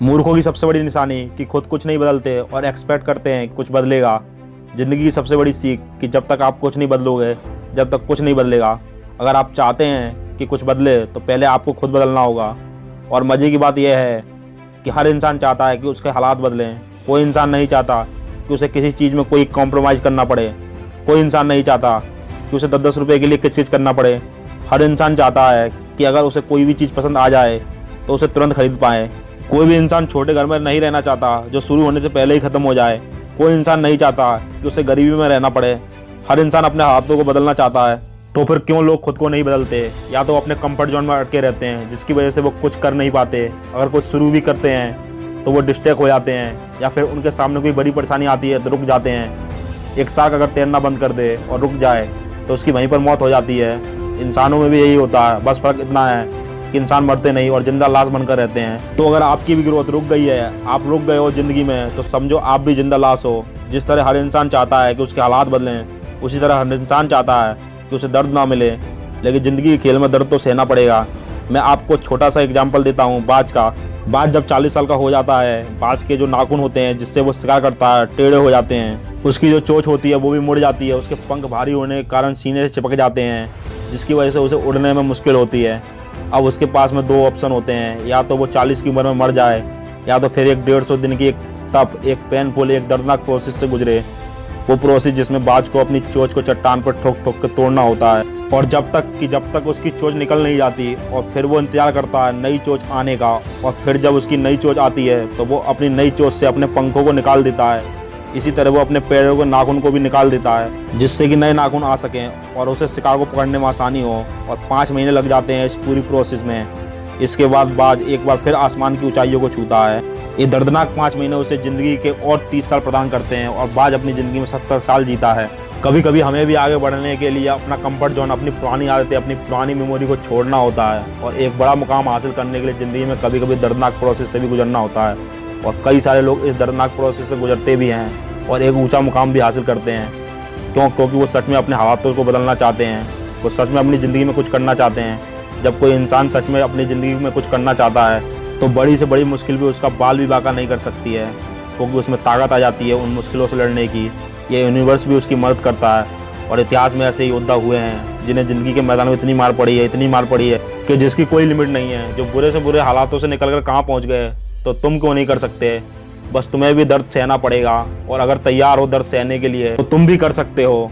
मूर्खों की सबसे बड़ी निशानी कि खुद कुछ नहीं बदलते और एक्सपेक्ट करते हैं कि कुछ बदलेगा। ज़िंदगी की सबसे बड़ी सीख कि जब तक आप कुछ नहीं बदलोगे, जब तक कुछ नहीं बदलेगा। अगर आप चाहते हैं कि कुछ बदले तो पहले आपको खुद बदलना होगा। और मज़े की बात यह है कि हर इंसान चाहता है कि उसके हालात बदलें। कोई इंसान नहीं चाहता कि उसे किसी चीज़ में कोई कॉम्प्रोमाइज़ करना पड़े। कोई इंसान नहीं चाहता कि उसे 10-10 रुपये के लिए किच-किच करना पड़े। हर इंसान चाहता है कि अगर उसे कोई भी चीज़ पसंद आ जाए तो उसे तुरंत खरीद पाए। कोई भी इंसान छोटे घर में नहीं रहना चाहता जो शुरू होने से पहले ही ख़त्म हो जाए। कोई इंसान नहीं चाहता कि उसे गरीबी में रहना पड़े। हर इंसान अपने हालातों को बदलना चाहता है। तो फिर क्यों लोग खुद को नहीं बदलते? या तो अपने कंफर्ट जोन में अटके रहते हैं जिसकी वजह से वो कुछ कर नहीं पाते। अगर कुछ शुरू भी करते हैं तो वो डिस्ट्रैक्ट हो जाते हैं, या फिर उनके सामने कोई बड़ी परेशानी आती है तो रुक जाते हैं। एक शार्क अगर तैरना बंद कर दे और रुक जाए तो उसकी वहीं पर मौत हो जाती है। इंसानों में भी यही होता है, बस फ़र्क इतना है कि इंसान मरते नहीं और जिंदा लाश बनकर रहते हैं। तो अगर आपकी भी ग्रोथ रुक गई है, आप रुक गए हो ज़िंदगी में, तो समझो आप भी जिंदा लाश हो। जिस तरह हर इंसान चाहता है कि उसके हालात बदलें, उसी तरह हर इंसान चाहता है कि उसे दर्द ना मिले। लेकिन ज़िंदगी के खेल में दर्द तो सहना पड़ेगा। मैं आपको छोटा सा एग्जाम्पल देता हूँ बाज का। बाज जब 40 साल का हो जाता है, बाज के जो नाखून होते हैं जिससे वो शिकार करता है टेढ़े हो जाते हैं। उसकी जो चोंच होती है वो भी मुड़ जाती है। उसके पंख भारी होने के कारण सीने से चिपक जाते हैं, जिसकी वजह से उसे उड़ने में मुश्किल होती है। अब उसके पास में 2 ऑप्शन होते हैं, या तो वो 40 की उम्र में मर जाए, या तो फिर एक 150 दिन की एक तप, एक पेनफुल, एक दर्दनाक प्रोसेस से गुजरे। वो प्रोसेस जिसमें बाज को अपनी चोंच को चट्टान पर ठोक ठोक कर तोड़ना होता है, और जब तक उसकी चोंच निकल नहीं जाती, और फिर वो इंतजार करता है नई चोंच आने का। और फिर जब उसकी नई चोंच आती है तो वो अपनी नई चोंच से अपने पंखों को निकाल देता है। इसी तरह वो अपने पैरों के नाखून को भी निकाल देता है, जिससे कि नए नाखून आ सकें और उसे शिकार को पकड़ने में आसानी हो। और 5 महीने लग जाते हैं इस पूरी प्रोसेस में। इसके बाद बाज एक बार फिर आसमान की ऊंचाइयों को छूता है। ये दर्दनाक 5 महीने उसे ज़िंदगी के और 30 साल प्रदान करते हैं, और बाज अपनी ज़िंदगी में 70 साल जीता है। कभी कभी हमें भी आगे बढ़ने के लिए अपना कंफर्ट जोन, अपनी पुरानी आदतें, अपनी पुरानी मेमोरी को छोड़ना होता है। और एक बड़ा मुकाम हासिल करने के लिए ज़िंदगी में कभी कभी दर्दनाक प्रोसेस से भी गुजरना होता है। और कई सारे लोग इस दर्दनाक प्रोसेस से गुजरते भी हैं और एक ऊंचा मुकाम भी हासिल करते हैं। क्योंकि वो सच में अपने हालातों को बदलना चाहते हैं। वो सच में अपनी ज़िंदगी में कुछ करना चाहते हैं। जब कोई इंसान सच में अपनी ज़िंदगी में कुछ करना चाहता है तो बड़ी से बड़ी मुश्किल भी उसका बाल भी बांका नहीं कर सकती है, क्योंकि उसमें ताकत आ जाती है उन मुश्किलों से लड़ने की। ये यूनिवर्स भी उसकी मदद करता है। और इतिहास में ऐसे योद्धा हुए हैं जिन्हें ज़िंदगी के मैदान में इतनी मार पड़ी है कि जिसकी कोई लिमिट नहीं है, जो बुरे से बुरे हालातों से निकल कर कहाँ पहुँच गए। तो तुम क्यों नहीं कर सकते? बस तुम्हें भी दर्द सहना पड़ेगा, और अगर तैयार हो दर्द सहने के लिए तो तुम भी कर सकते हो।